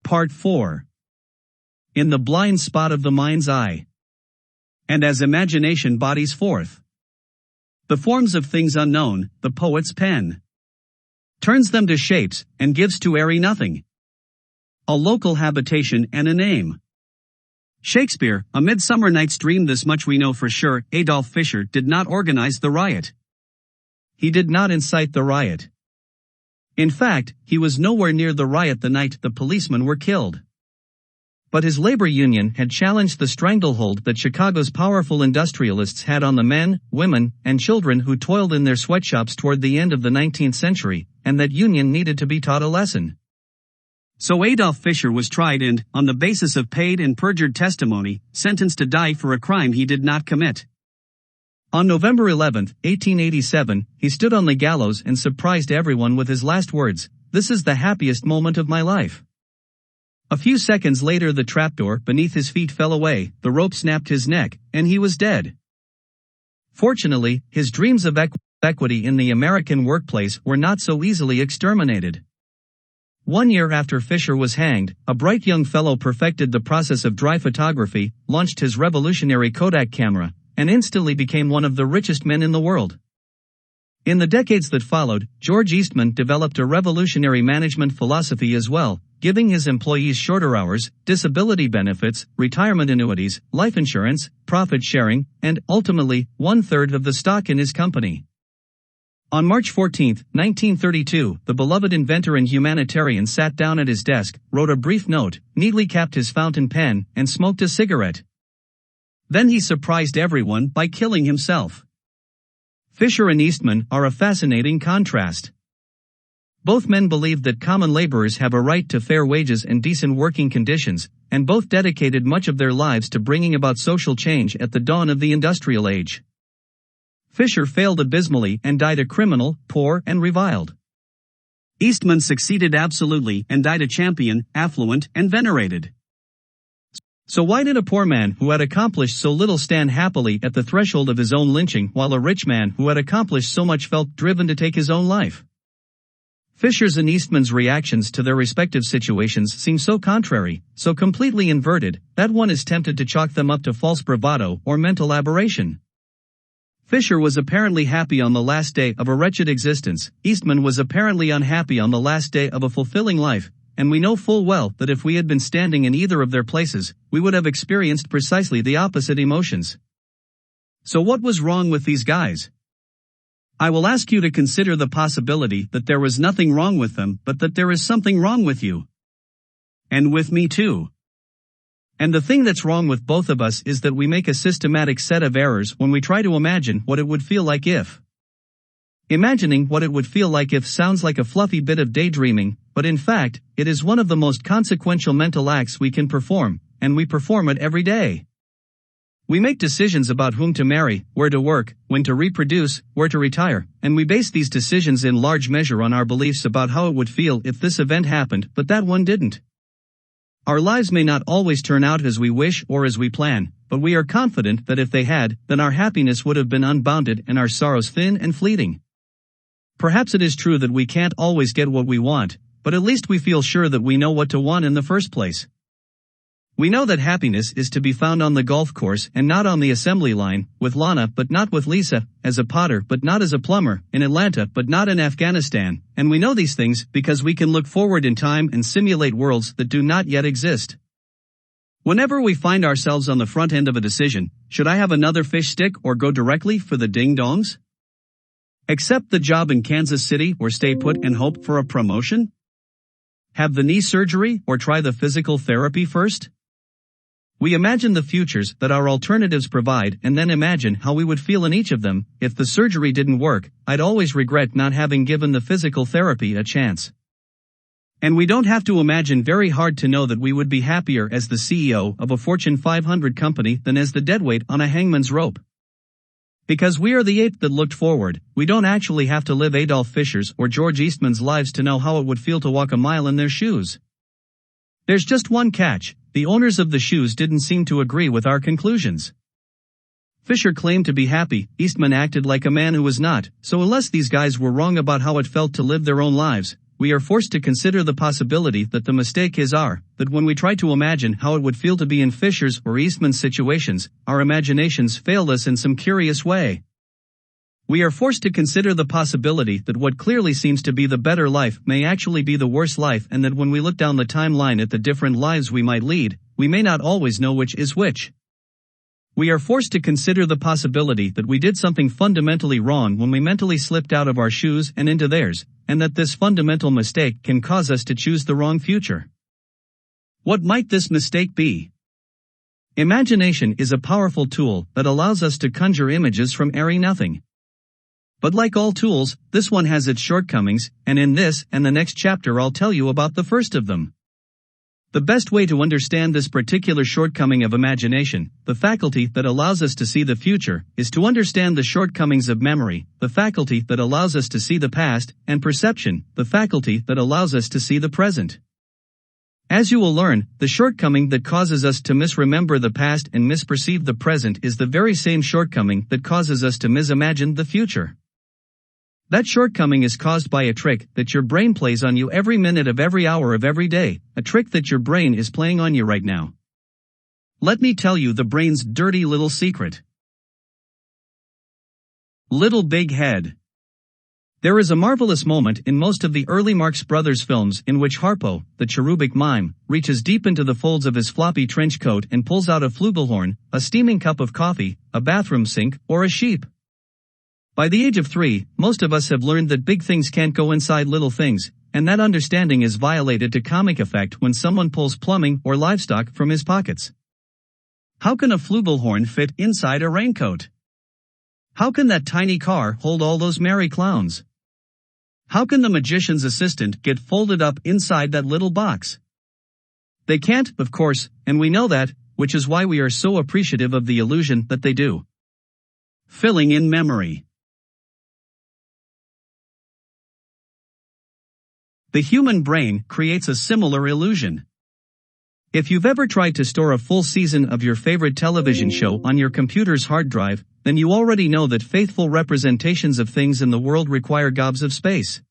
Part 4. In the blind spot of the mind's eye. And as imagination bodies forth the forms of things unknown, the poet's pen turns them to shapes, and gives to airy nothing a local habitation and a name. Shakespeare, A Midsummer Night's Dream. This much we know for sure: Adolf Fischer did not organize the riot. He did not incite the riot. In fact, he was nowhere near the riot the night the policemen were killed. But his labor union had challenged the stranglehold that Chicago's powerful industrialists had on the men, women, and children who toiled in their sweatshops toward the end of the 19th century, and that union needed to be taught a lesson. So Adolf Fischer was tried and, on the basis of paid and perjured testimony, sentenced to die for a crime he did not commit. On November 11, 1887, he stood on the gallows and surprised everyone with his last words: "This is the happiest moment of my life." A few seconds later the trapdoor beneath his feet fell away, the rope snapped his neck, and he was dead. Fortunately, his dreams of equity in the American workplace were not so easily exterminated. 1 year after Fischer was hanged, a bright young fellow perfected the process of dry photography, launched his revolutionary Kodak camera, and instantly became one of the richest men in the world. In the decades that followed, George Eastman developed a revolutionary management philosophy as well, giving his employees shorter hours, disability benefits, retirement annuities, life insurance, profit sharing, and, ultimately, 1/3 of the stock in his company. On March 14, 1932, the beloved inventor and humanitarian sat down at his desk, wrote a brief note, neatly capped his fountain pen, and smoked a cigarette. Then he surprised everyone by killing himself. Fischer and Eastman are a fascinating contrast. Both men believed that common laborers have a right to fair wages and decent working conditions, and both dedicated much of their lives to bringing about social change at the dawn of the industrial age. Fischer failed abysmally and died a criminal, poor and reviled. Eastman succeeded absolutely and died a champion, affluent and venerated. So why did a poor man who had accomplished so little stand happily at the threshold of his own lynching, while a rich man who had accomplished so much felt driven to take his own life? Fischer's and Eastman's reactions to their respective situations seem so contrary, so completely inverted, that one is tempted to chalk them up to false bravado or mental aberration. Fischer was apparently happy on the last day of a wretched existence, Eastman was apparently unhappy on the last day of a fulfilling life, and we know full well that if we had been standing in either of their places, we would have experienced precisely the opposite emotions. So what was wrong with these guys? I will ask you to consider the possibility that there was nothing wrong with them, but that there is something wrong with you. And with me too. And the thing that's wrong with both of us is that we make a systematic set of errors when we try to imagine what it would feel like if. Imagining what it would feel like if sounds like a fluffy bit of daydreaming, but in fact, it is one of the most consequential mental acts we can perform, and we perform it every day. We make decisions about whom to marry, where to work, when to reproduce, where to retire, and we base these decisions in large measure on our beliefs about how it would feel if this event happened, but that one didn't. Our lives may not always turn out as we wish or as we plan, but we are confident that if they had, then our happiness would have been unbounded and our sorrows thin and fleeting. Perhaps it is true that we can't always get what we want, but at least we feel sure that we know what to want in the first place. We know that happiness is to be found on the golf course and not on the assembly line, with Lana but not with Lisa, as a potter but not as a plumber, in Atlanta but not in Afghanistan, and we know these things because we can look forward in time and simulate worlds that do not yet exist. Whenever we find ourselves on the front end of a decision, should I have another fish stick or go directly for the ding-dongs? Accept the job in Kansas City or stay put and hope for a promotion? Have the knee surgery or try the physical therapy first? We imagine the futures that our alternatives provide and then imagine how we would feel in each of them. If the surgery didn't work, I'd always regret not having given the physical therapy a chance. And we don't have to imagine very hard to know that we would be happier as the CEO of a Fortune 500 company than as the deadweight on a hangman's rope. Because we are the ape that looked forward, we don't actually have to live Adolf Fischer's or George Eastman's lives to know how it would feel to walk a mile in their shoes. There's just one catch: the owners of the shoes didn't seem to agree with our conclusions. Fischer claimed to be happy, Eastman acted like a man who was not, so unless these guys were wrong about how it felt to live their own lives, we are forced to consider the possibility that the mistake is that when we try to imagine how it would feel to be in Fisher's or Eastman's situations, our imaginations failed us in some curious way. We are forced to consider the possibility that what clearly seems to be the better life may actually be the worse life, and that when we look down the timeline at the different lives we might lead, we may not always know which is which. We are forced to consider the possibility that we did something fundamentally wrong when we mentally slipped out of our shoes and into theirs, and that this fundamental mistake can cause us to choose the wrong future. What might this mistake be? Imagination is a powerful tool that allows us to conjure images from airy nothing. But like all tools, this one has its shortcomings, and in this and the next chapter I'll tell you about the first of them. The best way to understand this particular shortcoming of imagination, the faculty that allows us to see the future, is to understand the shortcomings of memory, the faculty that allows us to see the past, and perception, the faculty that allows us to see the present. As you will learn, the shortcoming that causes us to misremember the past and misperceive the present is the very same shortcoming that causes us to misimagine the future. That shortcoming is caused by a trick that your brain plays on you every minute of every hour of every day, a trick that your brain is playing on you right now. Let me tell you the brain's dirty little secret. Little Big Head. There is a marvelous moment in most of the early Marx Brothers films in which Harpo, the cherubic mime, reaches deep into the folds of his floppy trench coat and pulls out a flugelhorn, a steaming cup of coffee, a bathroom sink, or a sheep. By the age of 3, most of us have learned that big things can't go inside little things, and that understanding is violated to comic effect when someone pulls plumbing or livestock from his pockets. How can a flugelhorn fit inside a raincoat? How can that tiny car hold all those merry clowns? How can the magician's assistant get folded up inside that little box? They can't, of course, and we know that, which is why we are so appreciative of the illusion that they do. Filling in memory. The human brain creates a similar illusion. If you've ever tried to store a full season of your favorite television show on your computer's hard drive, then you already know that faithful representations of things in the world require gobs of space.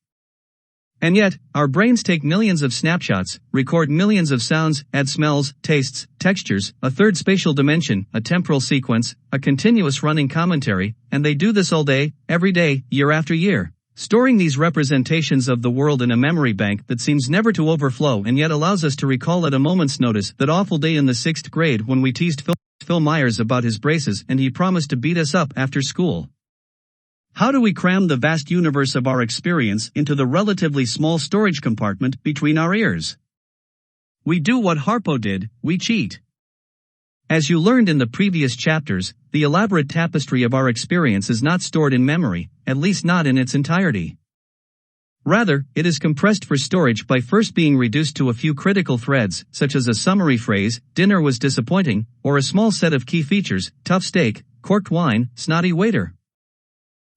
And yet, our brains take millions of snapshots, record millions of sounds, add smells, tastes, textures, a third spatial dimension, a temporal sequence, a continuous running commentary, and they do this all day, every day, year after year. Storing these representations of the world in a memory bank that seems never to overflow and yet allows us to recall at a moment's notice that awful day in the 6th grade when we teased Phil Myers about his braces and he promised to beat us up after school. How do we cram the vast universe of our experience into the relatively small storage compartment between our ears? We do what Harpo did, we cheat. As you learned in the previous chapters, the elaborate tapestry of our experience is not stored in memory, at least not in its entirety. Rather, it is compressed for storage by first being reduced to a few critical threads, such as a summary phrase, dinner was disappointing, or a small set of key features, tough steak, corked wine, snotty waiter.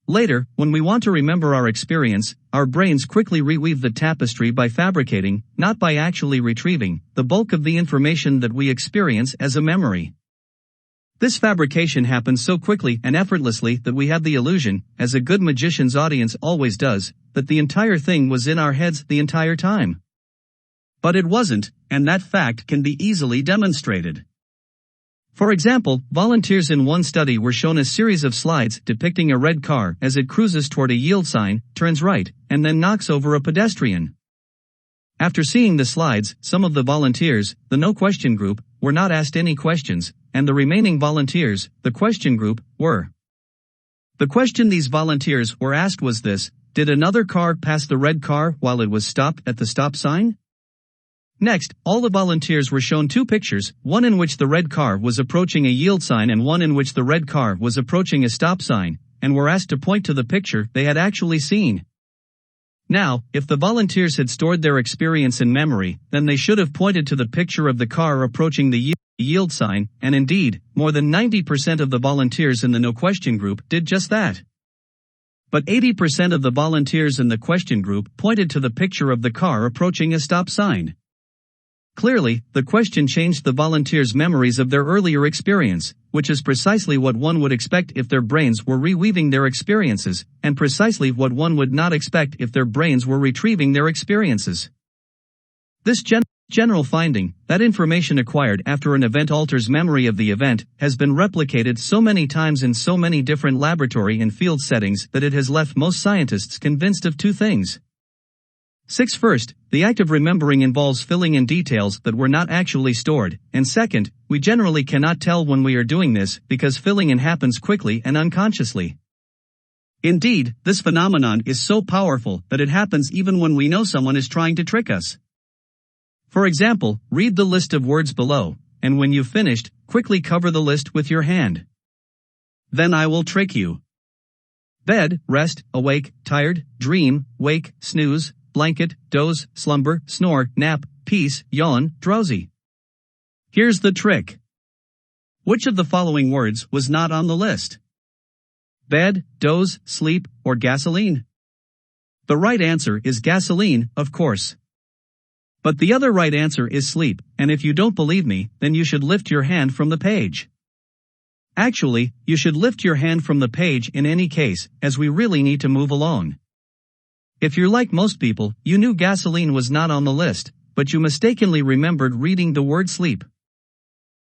Later, when we want to remember our experience, our brains quickly reweave the tapestry by fabricating, not by actually retrieving, the bulk of the information that we experience as a memory. This fabrication happens so quickly and effortlessly that we have the illusion, as a good magician's audience always does, that the entire thing was in our heads the entire time. But it wasn't, and that fact can be easily demonstrated. For example, volunteers in one study were shown a series of slides depicting a red car as it cruises toward a yield sign, turns right, and then knocks over a pedestrian. After seeing the slides, some of the volunteers, the no-question group, were not asked any questions, and the remaining volunteers, the question group, were. The question these volunteers were asked was this: did another car pass the red car while it was stopped at the stop sign? Next, all the volunteers were shown two pictures, one in which the red car was approaching a yield sign and one in which the red car was approaching a stop sign, and were asked to point to the picture they had actually seen. Now, if the volunteers had stored their experience in memory, then they should have pointed to the picture of the car approaching the yield sign, and indeed, more than 90% of the volunteers in the no question group did just that. But 80% of the volunteers in the question group pointed to the picture of the car approaching a stop sign. Clearly, the question changed the volunteers' memories of their earlier experience, which is precisely what one would expect if their brains were reweaving their experiences, and precisely what one would not expect if their brains were retrieving their experiences. This general finding, that information acquired after an event alters memory of the event, has been replicated so many times in so many different laboratory and field settings that it has left most scientists convinced of two things. First, the act of remembering involves filling in details that were not actually stored, and second, we generally cannot tell when we are doing this because filling in happens quickly and unconsciously. Indeed, this phenomenon is so powerful that it happens even when we know someone is trying to trick us. For example, read the list of words below, and when you've finished, quickly cover the list with your hand. Then I will trick you. Bed, rest, awake, tired, dream, wake, snooze, blanket, doze, slumber, snore, nap, peace, yawn, drowsy. Here's the trick. Which of the following words was not on the list? Bed, doze, sleep, or gasoline? The right answer is gasoline, of course. But the other right answer is sleep, and if you don't believe me, then you should lift your hand from the page. Actually, you should lift your hand from the page in any case, as we really need to move along. If you're like most people, you knew gasoline was not on the list, but you mistakenly remembered reading the word sleep.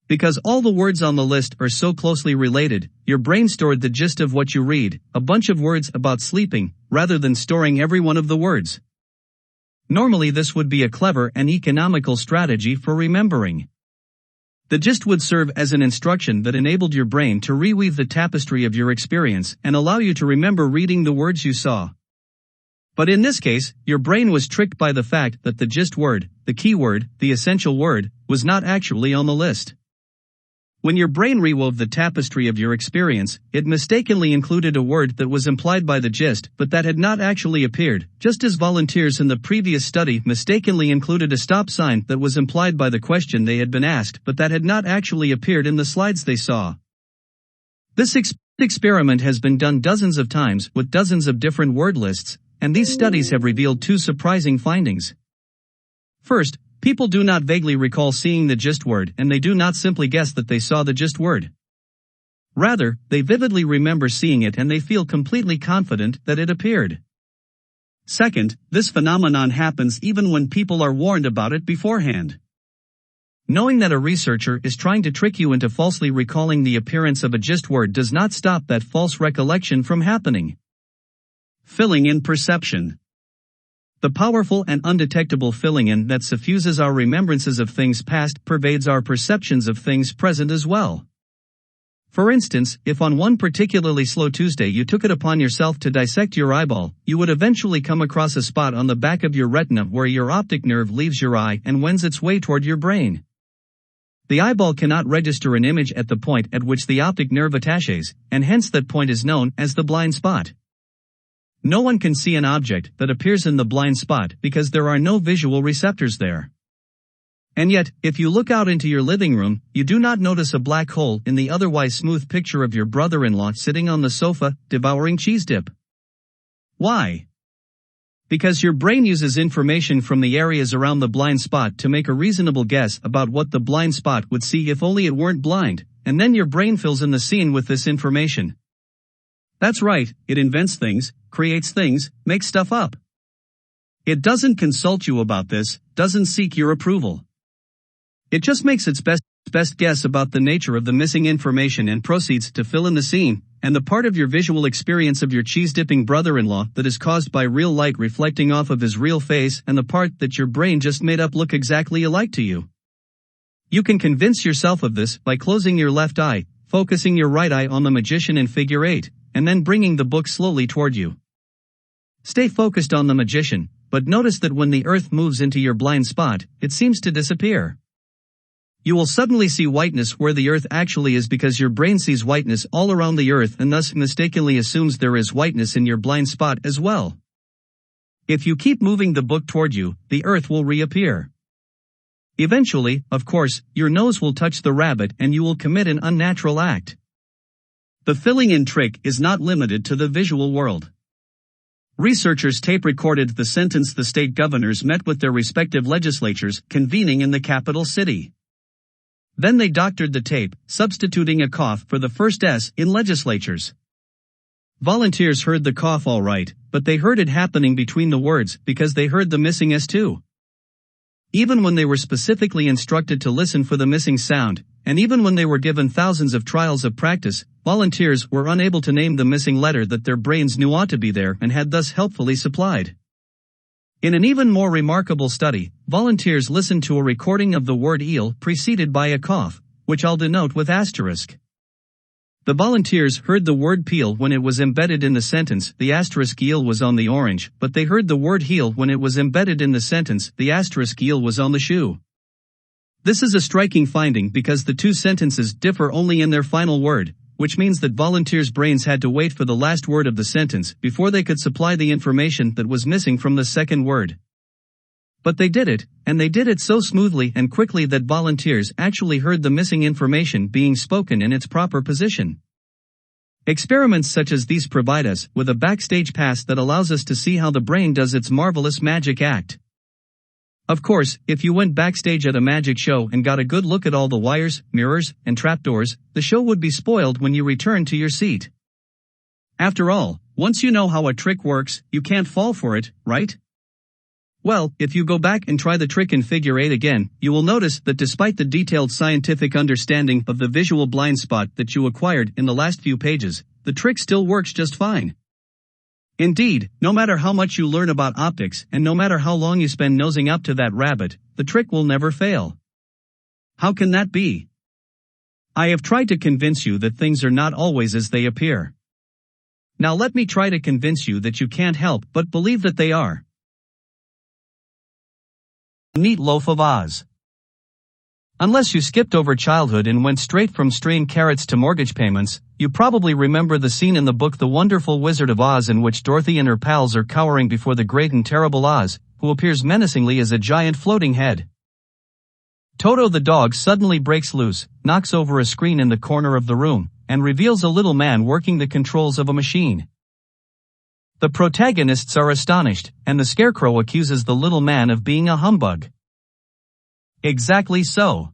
Because all the words on the list are so closely related, your brain stored the gist of what you read, a bunch of words about sleeping, rather than storing every one of the words. Normally this would be a clever and economical strategy for remembering. The gist would serve as an instruction that enabled your brain to reweave the tapestry of your experience and allow you to remember reading the words you saw. But in this case, your brain was tricked by the fact that the gist word, the key word, the essential word, was not actually on the list. When your brain rewove the tapestry of your experience, it mistakenly included a word that was implied by the gist but that had not actually appeared, just as volunteers in the previous study mistakenly included a stop sign that was implied by the question they had been asked but that had not actually appeared in the slides they saw. This experiment has been done dozens of times with dozens of different word lists, and these studies have revealed two surprising findings. First, people do not vaguely recall seeing the gist word, and they do not simply guess that they saw the gist word. Rather, they vividly remember seeing it and they feel completely confident that it appeared. Second, this phenomenon happens even when people are warned about it beforehand. Knowing that a researcher is trying to trick you into falsely recalling the appearance of a gist word does not stop that false recollection from happening. Filling in perception. The powerful and undetectable filling in that suffuses our remembrances of things past pervades our perceptions of things present as well. For instance, if on one particularly slow Tuesday you took it upon yourself to dissect your eyeball, you would eventually come across a spot on the back of your retina where your optic nerve leaves your eye and wends its way toward your brain. The eyeball cannot register an image at the point at which the optic nerve attaches, and hence that point is known as the blind spot. No one can see an object that appears in the blind spot because there are no visual receptors there. And yet, if you look out into your living room, you do not notice a black hole in the otherwise smooth picture of your brother-in-law sitting on the sofa, devouring cheese dip. Why? Because your brain uses information from the areas around the blind spot to make a reasonable guess about what the blind spot would see if only it weren't blind, and then your brain fills in the scene with this information. That's right, it invents things, creates things, makes stuff up. It doesn't consult you about this, doesn't seek your approval. It just makes its best guess about the nature of the missing information and proceeds to fill in the scene, and the part of your visual experience of your cheese-dipping brother-in-law that is caused by real light reflecting off of his real face and the part that your brain just made up look exactly alike to you. You can convince yourself of this by closing your left eye, focusing your right eye on the magician in figure 8, and then bringing the book slowly toward you. Stay focused on the magician, but notice that when the earth moves into your blind spot, it seems to disappear. You will suddenly see whiteness where the earth actually is because your brain sees whiteness all around the earth and thus mistakenly assumes there is whiteness in your blind spot as well. If you keep moving the book toward you, the earth will reappear. Eventually, of course, your nose will touch the rabbit and you will commit an unnatural act. The filling in trick is not limited to the visual world. Researchers tape-recorded the sentence the state governors met with their respective legislatures convening in the capital city. Then they doctored the tape, substituting a cough for the first S in legislatures. Volunteers heard the cough all right, but they heard it happening between the words because they heard the missing S too. Even when they were specifically instructed to listen for the missing sound, and even when they were given thousands of trials of practice, volunteers were unable to name the missing letter that their brains knew ought to be there and had thus helpfully supplied. In an even more remarkable study, volunteers listened to a recording of the word eel preceded by a cough, which I'll denote with asterisk. The volunteers heard the word peel when it was embedded in the sentence, the asterisk eel was on the orange, but they heard the word heel when it was embedded in the sentence, the asterisk eel was on the shoe. This is a striking finding because the two sentences differ only in their final word, which means that volunteers' brains had to wait for the last word of the sentence before they could supply the information that was missing from the second word. But they did it, and they did it so smoothly and quickly that volunteers actually heard the missing information being spoken in its proper position. Experiments such as these provide us with a backstage pass that allows us to see how the brain does its marvelous magic act. Of course, if you went backstage at a magic show and got a good look at all the wires, mirrors, and trapdoors, the show would be spoiled when you returned to your seat. After all, once you know how a trick works, you can't fall for it, right? Well, if you go back and try the trick in figure 8 again, you will notice that despite the detailed scientific understanding of the visual blind spot that you acquired in the last few pages, the trick still works just fine. Indeed, no matter how much you learn about optics and no matter how long you spend nosing up to that rabbit, the trick will never fail. How can that be? I have tried to convince you that things are not always as they appear. Now let me try to convince you that you can't help but believe that they are. Neat Loaf of Oz. Unless you skipped over childhood and went straight from strained carrots to mortgage payments, you probably remember the scene in the book The Wonderful Wizard of Oz in which Dorothy and her pals are cowering before the great and terrible Oz, who appears menacingly as a giant floating head. Toto the dog suddenly breaks loose, knocks over a screen in the corner of the room, and reveals a little man working the controls of a machine. The protagonists are astonished, and the scarecrow accuses the little man of being a humbug. Exactly so,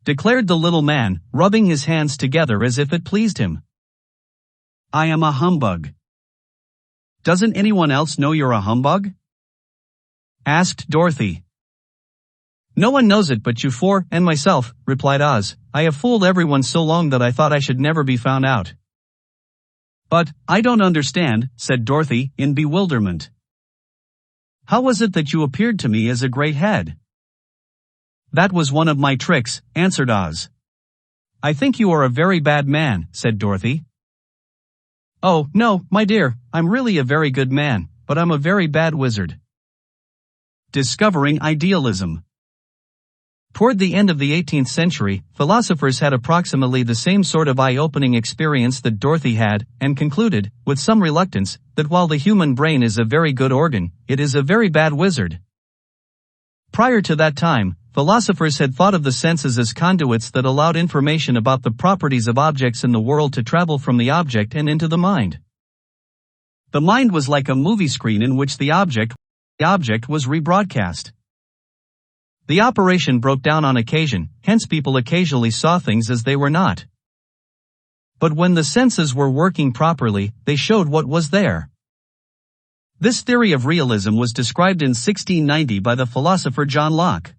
declared the little man, rubbing his hands together as if it pleased him. I am a humbug. Doesn't anyone else know you're a humbug? Asked Dorothy. No one knows it but you four and myself, replied Oz. I have fooled everyone so long that I thought I should never be found out. But, I don't understand, said Dorothy, in bewilderment. How was it that you appeared to me as a great head? That was one of my tricks, answered Oz. I think you are a very bad man, said Dorothy. Oh, no, my dear, I'm really a very good man, but I'm a very bad wizard. Discovering idealism. Toward the end of the 18th century, philosophers had approximately the same sort of eye-opening experience that Dorothy had, and concluded, with some reluctance, that while the human brain is a very good organ, it is a very bad wizard. Prior to that time, philosophers had thought of the senses as conduits that allowed information about the properties of objects in the world to travel from the object and into the mind. The mind was like a movie screen in which the object was rebroadcast. The operation broke down on occasion, hence people occasionally saw things as they were not. But when the senses were working properly, they showed what was there. This theory of realism was described in 1690 by the philosopher John Locke.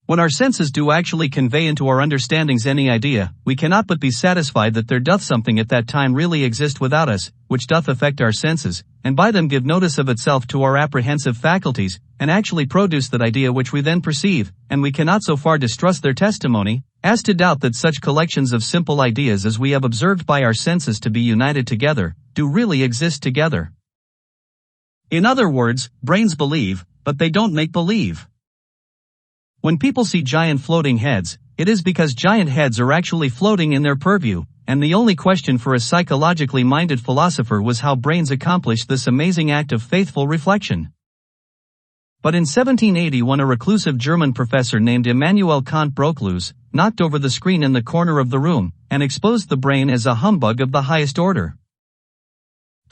When our senses do actually convey into our understandings any idea, we cannot but be satisfied that there doth something at that time really exist without us, which doth affect our senses, and by them give notice of itself to our apprehensive faculties, and actually produce that idea which we then perceive, and we cannot so far distrust their testimony, as to doubt that such collections of simple ideas as we have observed by our senses to be united together, do really exist together. In other words, brains believe, but they don't make believe. When people see giant floating heads, it is because giant heads are actually floating in their purview, and the only question for a psychologically minded philosopher was how brains accomplish this amazing act of faithful reflection. But in 1781 a reclusive German professor named Immanuel Kant broke loose, knocked over the screen in the corner of the room, and exposed the brain as a humbug of the highest order.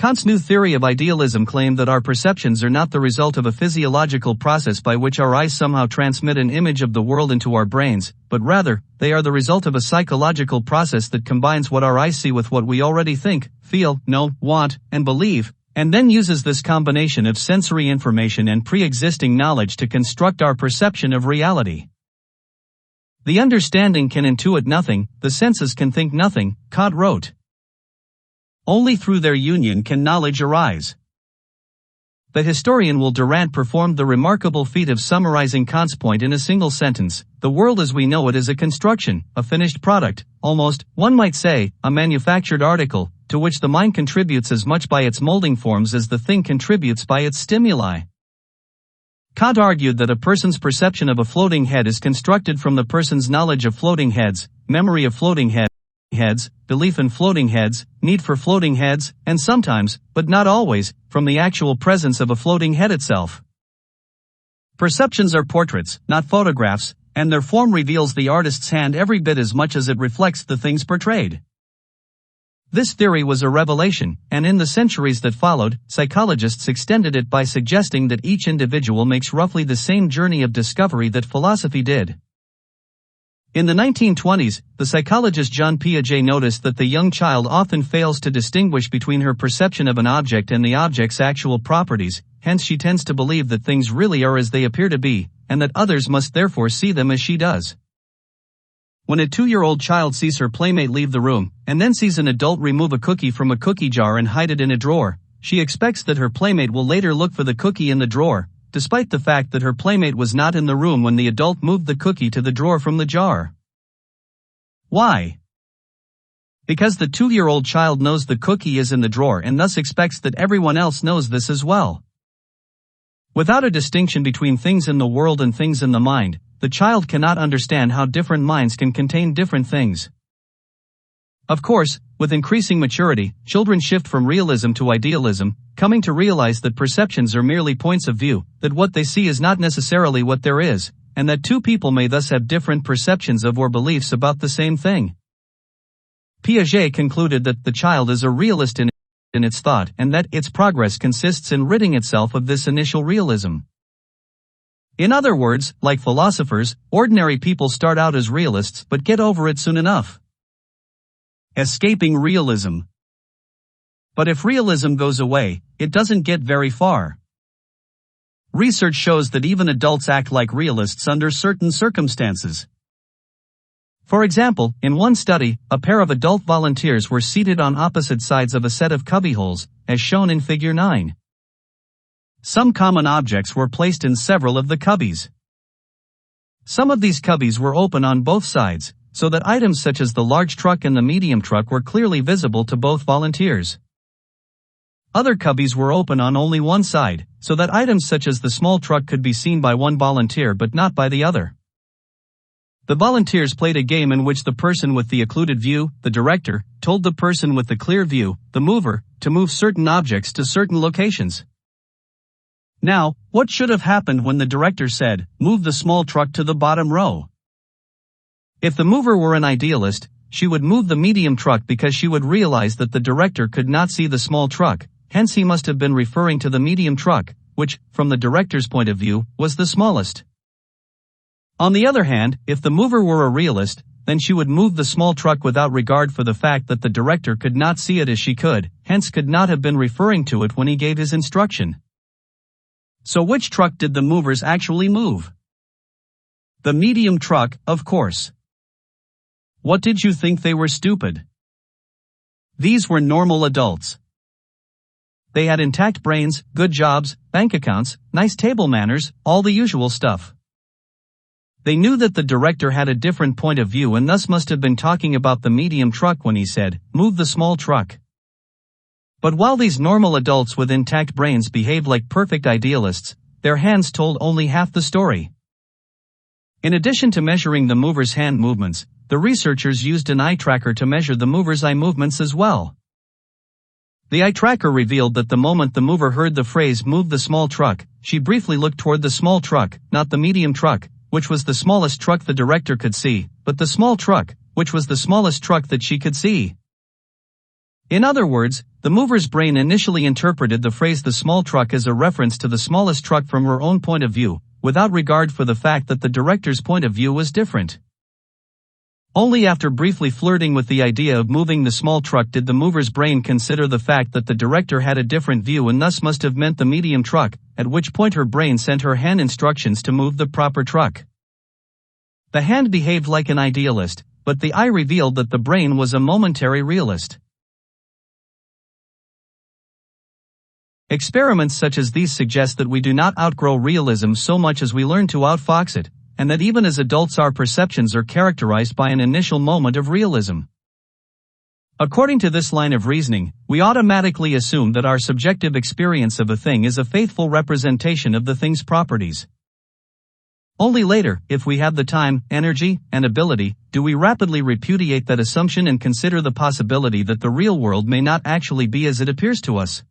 Kant's new theory of idealism claimed that our perceptions are not the result of a physiological process by which our eyes somehow transmit an image of the world into our brains, but rather, they are the result of a psychological process that combines what our eyes see with what we already think, feel, know, want, and believe, and then uses this combination of sensory information and pre-existing knowledge to construct our perception of reality. The understanding can intuit nothing, the senses can think nothing, Kant wrote. Only through their union can knowledge arise. The historian Will Durant performed the remarkable feat of summarizing Kant's point in a single sentence: the world as we know it is a construction, a finished product, almost, one might say, a manufactured article, to which the mind contributes as much by its molding forms as the thing contributes by its stimuli. Kant argued that a person's perception of a floating head is constructed from the person's knowledge of floating heads, memory of floating heads, belief in floating heads, need for floating heads, and sometimes, but not always, from the actual presence of a floating head itself. Perceptions are portraits, not photographs, and their form reveals the artist's hand every bit as much as it reflects the things portrayed. This theory was a revelation, and in the centuries that followed, psychologists extended it by suggesting that each individual makes roughly the same journey of discovery that philosophy did. In the 1920s, the psychologist John Piaget noticed that the young child often fails to distinguish between her perception of an object and the object's actual properties, hence she tends to believe that things really are as they appear to be, and that others must therefore see them as she does. When a 2-year-old child sees her playmate leave the room, and then sees an adult remove a cookie from a cookie jar and hide it in a drawer, she expects that her playmate will later look for the cookie in the drawer, despite the fact that her playmate was not in the room when the adult moved the cookie to the drawer from the jar. Why? Because the 2-year-old child knows the cookie is in the drawer and thus expects that everyone else knows this as well. Without a distinction between things in the world and things in the mind, the child cannot understand how different minds can contain different things. Of course, with increasing maturity, children shift from realism to idealism, coming to realize that perceptions are merely points of view, that what they see is not necessarily what there is, and that two people may thus have different perceptions of or beliefs about the same thing. Piaget concluded that the child is a realist in its thought and that its progress consists in ridding itself of this initial realism. In other words, like philosophers, ordinary people start out as realists but get over it soon enough. Escaping realism. But if realism goes away, it doesn't get very far. Research shows that even adults act like realists under certain circumstances. For example, in one study, a pair of adult volunteers were seated on opposite sides of a set of cubbyholes, as shown in Figure 9. Some common objects were placed in several of the cubbies. Some of these cubbies were open on both sides, so that items such as the large truck and the medium truck were clearly visible to both volunteers. Other cubbies were open on only one side, so that items such as the small truck could be seen by one volunteer but not by the other. The volunteers played a game in which the person with the occluded view, the director, told the person with the clear view, the mover, to move certain objects to certain locations. Now, what should have happened when the director said, "Move the small truck to the bottom row"? If the mover were an idealist, she would move the medium truck because she would realize that the director could not see the small truck, hence he must have been referring to the medium truck, which, from the director's point of view, was the smallest. On the other hand, if the mover were a realist, then she would move the small truck without regard for the fact that the director could not see it as she could, hence could not have been referring to it when he gave his instruction. So which truck did the movers actually move? The medium truck, of course. What did you think they were stupid? These were normal adults. They had intact brains, good jobs, bank accounts, nice table manners, all the usual stuff. They knew that the director had a different point of view and thus must have been talking about the medium truck when he said, "Move the small truck." But while these normal adults with intact brains behaved like perfect idealists, their hands told only half the story. In addition to measuring the mover's hand movements, the researchers used an eye tracker to measure the mover's eye movements as well. The eye tracker revealed that the moment the mover heard the phrase "move the small truck," she briefly looked toward the small truck, not the medium truck, which was the smallest truck the director could see, but the small truck, which was the smallest truck that she could see. In other words, the mover's brain initially interpreted the phrase "the small truck" as a reference to the smallest truck from her own point of view, without regard for the fact that the director's point of view was different. Only after briefly flirting with the idea of moving the small truck did the mover's brain consider the fact that the director had a different view and thus must have meant the medium truck, at which point her brain sent her hand instructions to move the proper truck. The hand behaved like an idealist, but the eye revealed that the brain was a momentary realist. Experiments such as these suggest that we do not outgrow realism so much as we learn to outfox it, and that even as adults our perceptions are characterized by an initial moment of realism. According to this line of reasoning, we automatically assume that our subjective experience of a thing is a faithful representation of the thing's properties. Only later, if we have the time, energy, and ability, do we rapidly repudiate that assumption and consider the possibility that the real world may not actually be as it appears to us.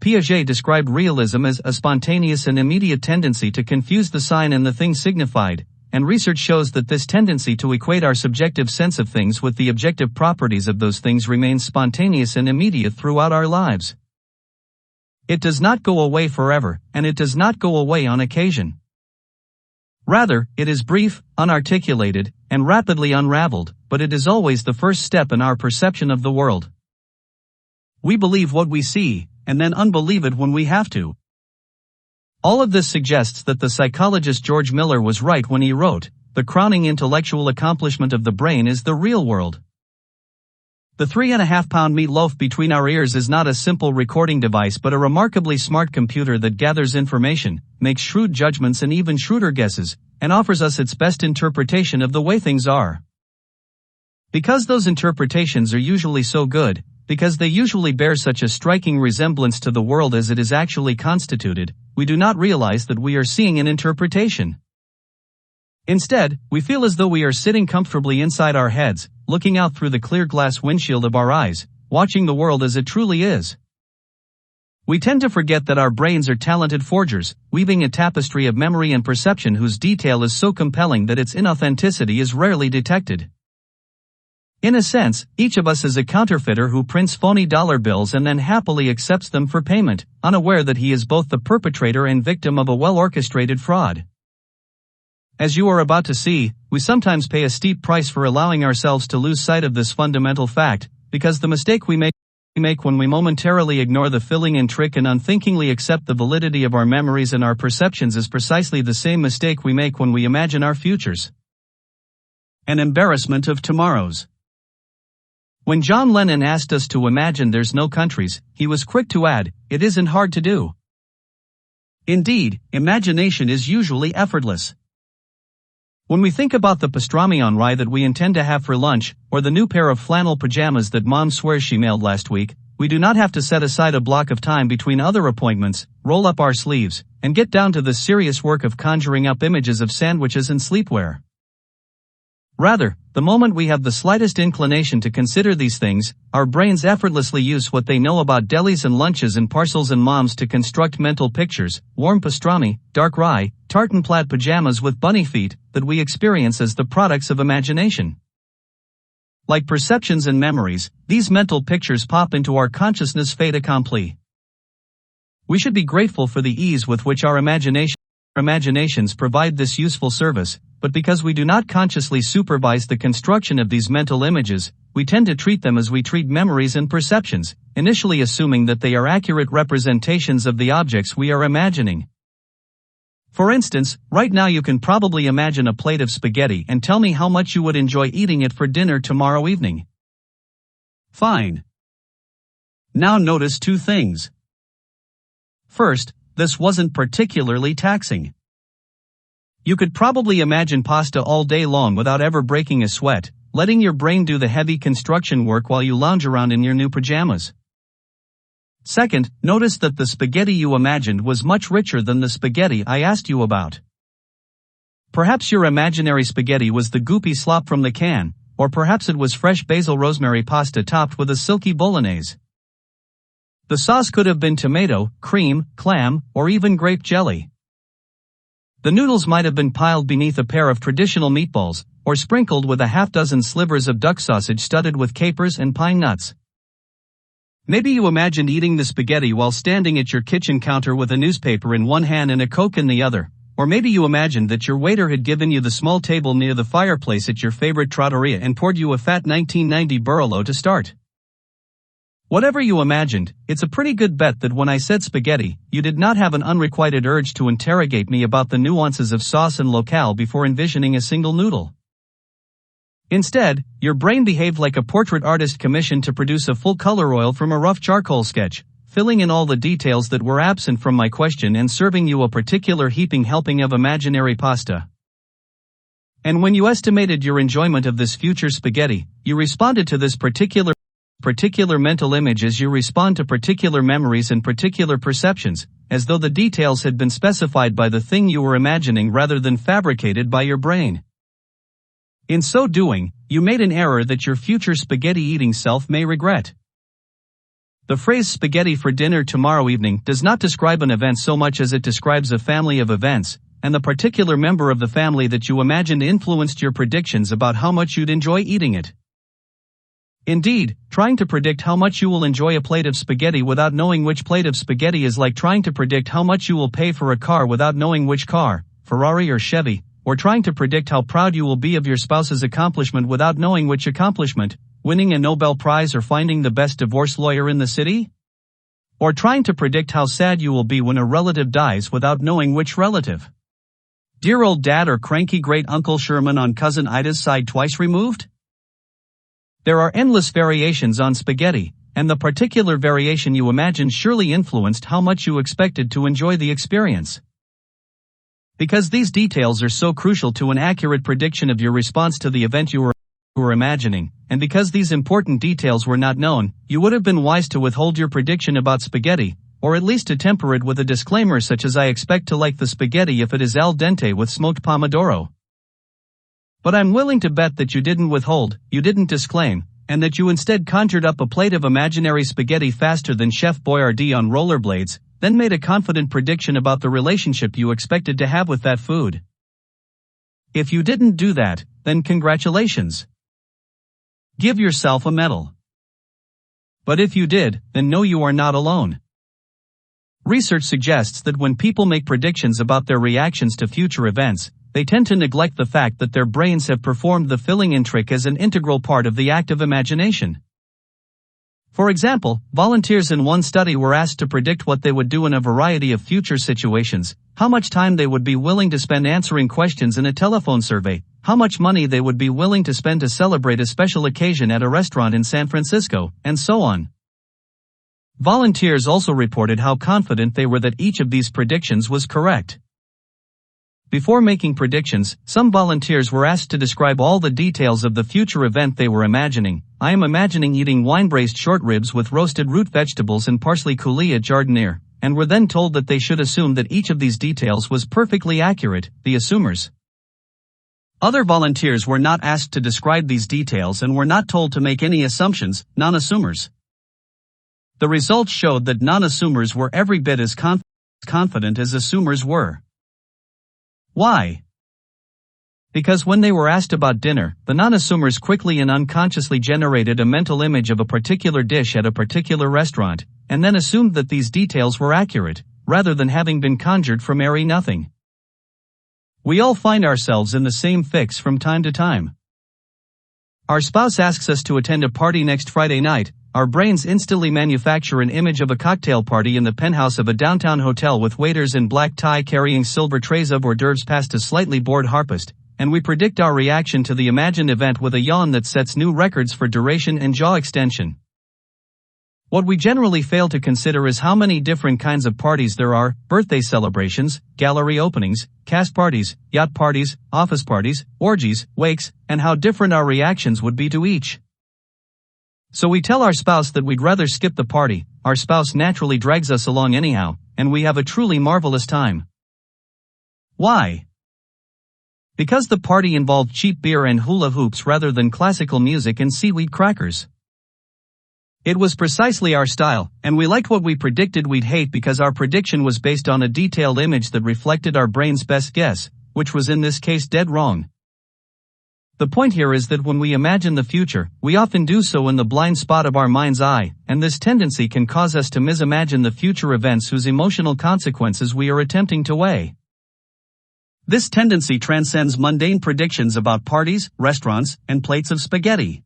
Piaget described realism as a spontaneous and immediate tendency to confuse the sign and the thing signified, and research shows that this tendency to equate our subjective sense of things with the objective properties of those things remains spontaneous and immediate throughout our lives. It does not go away forever, and it does not go away on occasion. Rather, it is brief, unarticulated, and rapidly unraveled, but it is always the first step in our perception of the world. We believe what we see, and then unbelieve it when we have to. All of this suggests that the psychologist George Miller was right when he wrote, "The crowning intellectual accomplishment of the brain is the real world." The 3.5-pound meatloaf between our ears is not a simple recording device but a remarkably smart computer that gathers information, makes shrewd judgments and even shrewder guesses, and offers us its best interpretation of the way things are. Because those interpretations are usually so good, because they usually bear such a striking resemblance to the world as it is actually constituted, we do not realize that we are seeing an interpretation. Instead, we feel as though we are sitting comfortably inside our heads, looking out through the clear glass windshield of our eyes, watching the world as it truly is. We tend to forget that our brains are talented forgers, weaving a tapestry of memory and perception whose detail is so compelling that its inauthenticity is rarely detected. In a sense, each of us is a counterfeiter who prints phony dollar bills and then happily accepts them for payment, unaware that he is both the perpetrator and victim of a well-orchestrated fraud. As you are about to see, we sometimes pay a steep price for allowing ourselves to lose sight of this fundamental fact, because the mistake we make when we momentarily ignore the fill-in trick and unthinkingly accept the validity of our memories and our perceptions is precisely the same mistake we make when we imagine our futures. An embarrassment of tomorrows. When John Lennon asked us to imagine there's no countries, he was quick to add, "It isn't hard to do." Indeed, imagination is usually effortless. When we think about the pastrami on rye that we intend to have for lunch, or the new pair of flannel pajamas that Mom swears she mailed last week, we do not have to set aside a block of time between other appointments, roll up our sleeves, and get down to the serious work of conjuring up images of sandwiches and sleepwear. Rather, the moment we have the slightest inclination to consider these things, our brains effortlessly use what they know about delis and lunches and parcels and moms to construct mental pictures, warm pastrami, dark rye, tartan plaid pajamas with bunny feet, that we experience as the products of imagination. Like perceptions and memories, these mental pictures pop into our consciousness fait accompli. We should be grateful for the ease with which our imaginations provide this useful service, but because we do not consciously supervise the construction of these mental images, we tend to treat them as we treat memories and perceptions, initially assuming that they are accurate representations of the objects we are imagining. For instance, right now you can probably imagine a plate of spaghetti and tell me how much you would enjoy eating it for dinner tomorrow evening. Fine. Now notice two things. First, this wasn't particularly taxing. You could probably imagine pasta all day long without ever breaking a sweat, letting your brain do the heavy construction work while you lounge around in your new pajamas. Second, notice that the spaghetti you imagined was much richer than the spaghetti I asked you about. Perhaps your imaginary spaghetti was the goopy slop from the can, or perhaps it was fresh basil rosemary pasta topped with a silky bolognese. The sauce could have been tomato, cream, clam, or even grape jelly. The noodles might have been piled beneath a pair of traditional meatballs, or sprinkled with a half-dozen slivers of duck sausage studded with capers and pine nuts. Maybe you imagined eating the spaghetti while standing at your kitchen counter with a newspaper in one hand and a Coke in the other. Or maybe you imagined that your waiter had given you the small table near the fireplace at your favorite trattoria and poured you a fat 1990 Barolo to start. Whatever you imagined, it's a pretty good bet that when I said spaghetti, you did not have an unrequited urge to interrogate me about the nuances of sauce and locale before envisioning a single noodle. Instead, your brain behaved like a portrait artist commissioned to produce a full color oil from a rough charcoal sketch, filling in all the details that were absent from my question and serving you a particular heaping helping of imaginary pasta. And when you estimated your enjoyment of this future spaghetti, you responded to this particular mental image as you respond to particular memories and particular perceptions, as though the details had been specified by the thing you were imagining rather than fabricated by your brain. In so doing, you made an error that your future spaghetti-eating self may regret. The phrase spaghetti for dinner tomorrow evening does not describe an event so much as it describes a family of events, and the particular member of the family that you imagined influenced your predictions about how much you'd enjoy eating it. Indeed, trying to predict how much you will enjoy a plate of spaghetti without knowing which plate of spaghetti is like trying to predict how much you will pay for a car without knowing which car, Ferrari or Chevy, or trying to predict how proud you will be of your spouse's accomplishment without knowing which accomplishment, winning a Nobel Prize or finding the best divorce lawyer in the city? Or trying to predict how sad you will be when a relative dies without knowing which relative. Dear old dad or cranky great Uncle Sherman on cousin Ida's side twice removed? There are endless variations on spaghetti, and the particular variation you imagined surely influenced how much you expected to enjoy the experience. Because these details are so crucial to an accurate prediction of your response to the event you were imagining, and because these important details were not known, you would have been wise to withhold your prediction about spaghetti, or at least to temper it with a disclaimer such as I expect to like the spaghetti if it is al dente with smoked pomodoro. But I'm willing to bet that you didn't withhold, you didn't disclaim, and that you instead conjured up a plate of imaginary spaghetti faster than Chef Boyardee on rollerblades, then made a confident prediction about the relationship you expected to have with that food. If you didn't do that, then congratulations. Give yourself a medal. But if you did, then know you are not alone. Research suggests that when people make predictions about their reactions to future events, they tend to neglect the fact that their brains have performed the filling-in trick as an integral part of the act of imagination. For example, volunteers in one study were asked to predict what they would do in a variety of future situations, how much time they would be willing to spend answering questions in a telephone survey, how much money they would be willing to spend to celebrate a special occasion at a restaurant in San Francisco, and so on. Volunteers also reported how confident they were that each of these predictions was correct. Before making predictions, some volunteers were asked to describe all the details of the future event they were imagining. I am imagining eating wine-braised short ribs with roasted root vegetables and parsley coulis at Jardinier, and were then told that they should assume that each of these details was perfectly accurate, the assumers. Other volunteers were not asked to describe these details and were not told to make any assumptions, non-assumers. The results showed that non-assumers were every bit as confident as assumers were. Why? Because when they were asked about dinner, the non-assumers quickly and unconsciously generated a mental image of a particular dish at a particular restaurant, and then assumed that these details were accurate, rather than having been conjured from airy nothing. We all find ourselves in the same fix from time to time. Our spouse asks us to attend a party next Friday night. Our brains instantly manufacture an image of a cocktail party in the penthouse of a downtown hotel with waiters in black tie carrying silver trays of hors d'oeuvres past a slightly bored harpist, and we predict our reaction to the imagined event with a yawn that sets new records for duration and jaw extension. What we generally fail to consider is how many different kinds of parties there are: birthday celebrations, gallery openings, cast parties, yacht parties, office parties, orgies, wakes, and how different our reactions would be to each. So we tell our spouse that we'd rather skip the party, our spouse naturally drags us along anyhow, and we have a truly marvelous time. Why? Because the party involved cheap beer and hula hoops rather than classical music and seaweed crackers. It was precisely our style, and we liked what we predicted we'd hate because our prediction was based on a detailed image that reflected our brain's best guess, which was in this case dead wrong. The point here is that when we imagine the future, we often do so in the blind spot of our mind's eye, and this tendency can cause us to misimagine the future events whose emotional consequences we are attempting to weigh. This tendency transcends mundane predictions about parties, restaurants, and plates of spaghetti.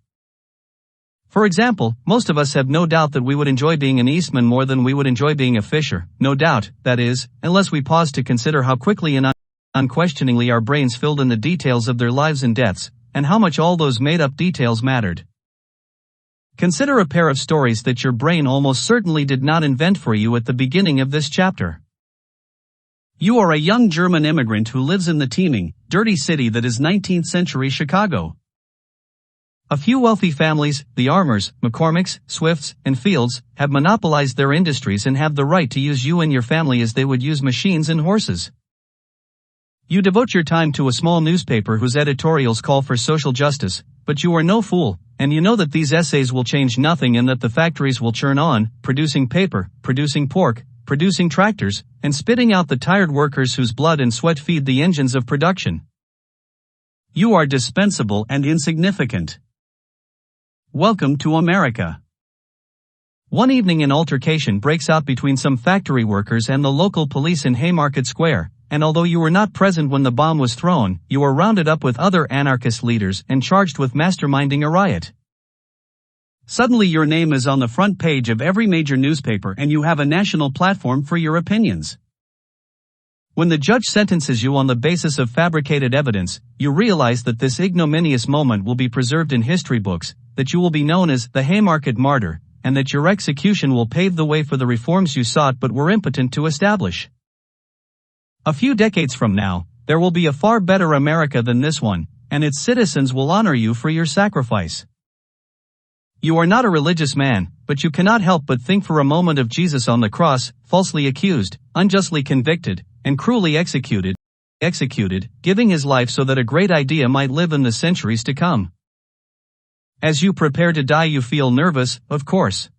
For example, most of us have no doubt that we would enjoy being an Eastman more than we would enjoy being a Fisher. No doubt, that is, unless we pause to consider how quickly and unquestioningly our brains filled in the details of their lives and deaths, and how much all those made-up details mattered. Consider a pair of stories that your brain almost certainly did not invent for you at the beginning of this chapter. You are a young German immigrant who lives in the teeming, dirty city that is 19th century Chicago. A few wealthy families, the Armours, McCormicks, Swifts, and Fields, have monopolized their industries and have the right to use you and your family as they would use machines and horses. You devote your time to a small newspaper whose editorials call for social justice, but you are no fool, and you know that these essays will change nothing and that the factories will churn on, producing paper, producing pork, producing tractors, and spitting out the tired workers whose blood and sweat feed the engines of production. You are dispensable and insignificant. Welcome to America. One evening an altercation breaks out between some factory workers and the local police in Haymarket Square, and although you were not present when the bomb was thrown, you are rounded up with other anarchist leaders and charged with masterminding a riot. Suddenly your name is on the front page of every major newspaper and you have a national platform for your opinions. When the judge sentences you on the basis of fabricated evidence, you realize that this ignominious moment will be preserved in history books, that you will be known as the Haymarket Martyr, and that your execution will pave the way for the reforms you sought but were impotent to establish. A few decades from now, there will be a far better America than this one, and its citizens will honor you for your sacrifice. You are not a religious man, but you cannot help but think for a moment of Jesus on the cross, falsely accused, unjustly convicted, and cruelly executed, giving his life so that a great idea might live in the centuries to come. As you prepare to die you feel nervous, of course.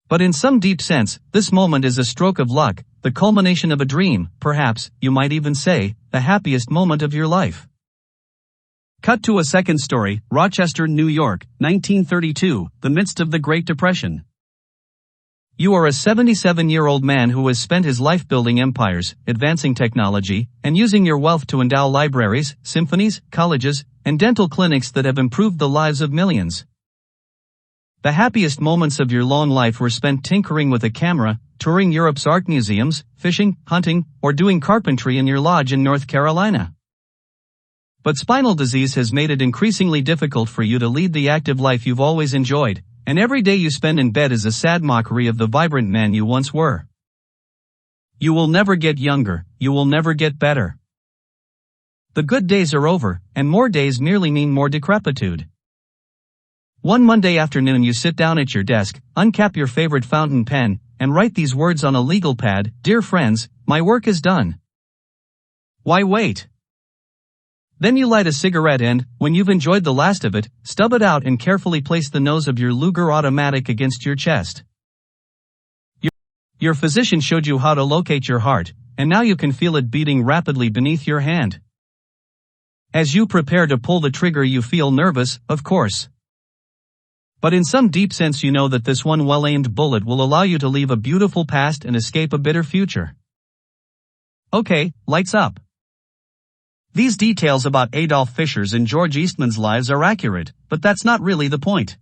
But in some deep sense, this moment is a stroke of luck, the culmination of a dream, perhaps, you might even say, the happiest moment of your life. Cut to a second story, Rochester, New York, 1932, the midst of the Great Depression. You are a 77-year-old man who has spent his life building empires, advancing technology, and using your wealth to endow libraries, symphonies, colleges, and dental clinics that have improved the lives of millions. The happiest moments of your long life were spent tinkering with a camera, touring Europe's art museums, fishing, hunting, or doing carpentry in your lodge in North Carolina. But spinal disease has made it increasingly difficult for you to lead the active life you've always enjoyed, and every day you spend in bed is a sad mockery of the vibrant man you once were. You will never get younger, you will never get better. The good days are over, and more days merely mean more decrepitude. One Monday afternoon you sit down at your desk, uncap your favorite fountain pen, and write these words on a legal pad: "Dear friends, my work is done." Why wait? Then you light a cigarette and, when you've enjoyed the last of it, stub it out and carefully place the nose of your Luger automatic against your chest. Your physician showed you how to locate your heart, and now you can feel it beating rapidly beneath your hand. As you prepare to pull the trigger you feel nervous, of course. But in some deep sense you know that this one well-aimed bullet will allow you to leave a beautiful past and escape a bitter future. Okay, lights up. These details about Adolf Fischer's and George Eastman's lives are accurate, but that's not really the point.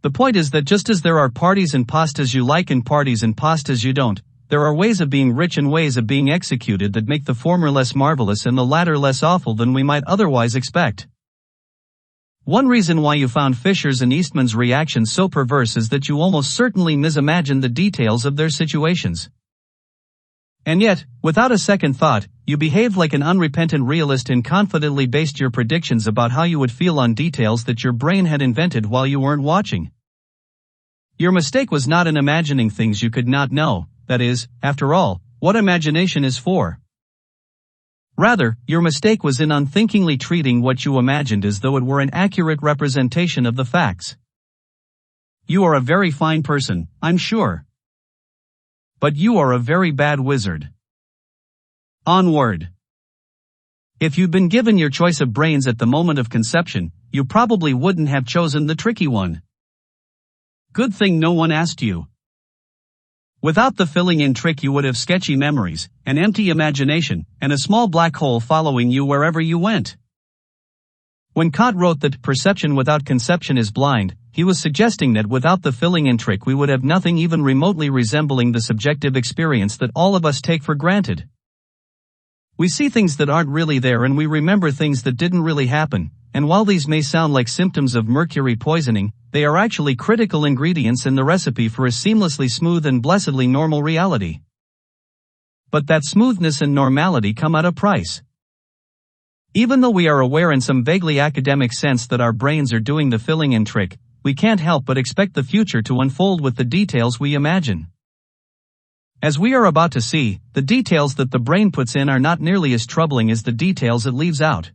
The point is that just as there are parties and pastas you like and parties and pastas you don't, there are ways of being rich and ways of being executed that make the former less marvelous and the latter less awful than we might otherwise expect. One reason why you found Fischer's and Eastman's reactions so perverse is that you almost certainly misimagined the details of their situations. And yet, without a second thought, you behaved like an unrepentant realist and confidently based your predictions about how you would feel on details that your brain had invented while you weren't watching. Your mistake was not in imagining things you could not know, that is, after all, what imagination is for. Rather, your mistake was in unthinkingly treating what you imagined as though it were an accurate representation of the facts. You are a very fine person, I'm sure. But you are a very bad wizard. Onward. If you'd been given your choice of brains at the moment of conception, you probably wouldn't have chosen the tricky one. Good thing no one asked you. Without the filling-in trick you would have sketchy memories, an empty imagination, and a small black hole following you wherever you went. When Kant wrote that perception without conception is blind, he was suggesting that without the filling-in trick we would have nothing even remotely resembling the subjective experience that all of us take for granted. We see things that aren't really there and we remember things that didn't really happen, and while these may sound like symptoms of mercury poisoning, they are actually critical ingredients in the recipe for a seamlessly smooth and blessedly normal reality. But that smoothness and normality come at a price. Even though we are aware in some vaguely academic sense that our brains are doing the filling-in trick, we can't help but expect the future to unfold with the details we imagine. As we are about to see, the details that the brain puts in are not nearly as troubling as the details it leaves out.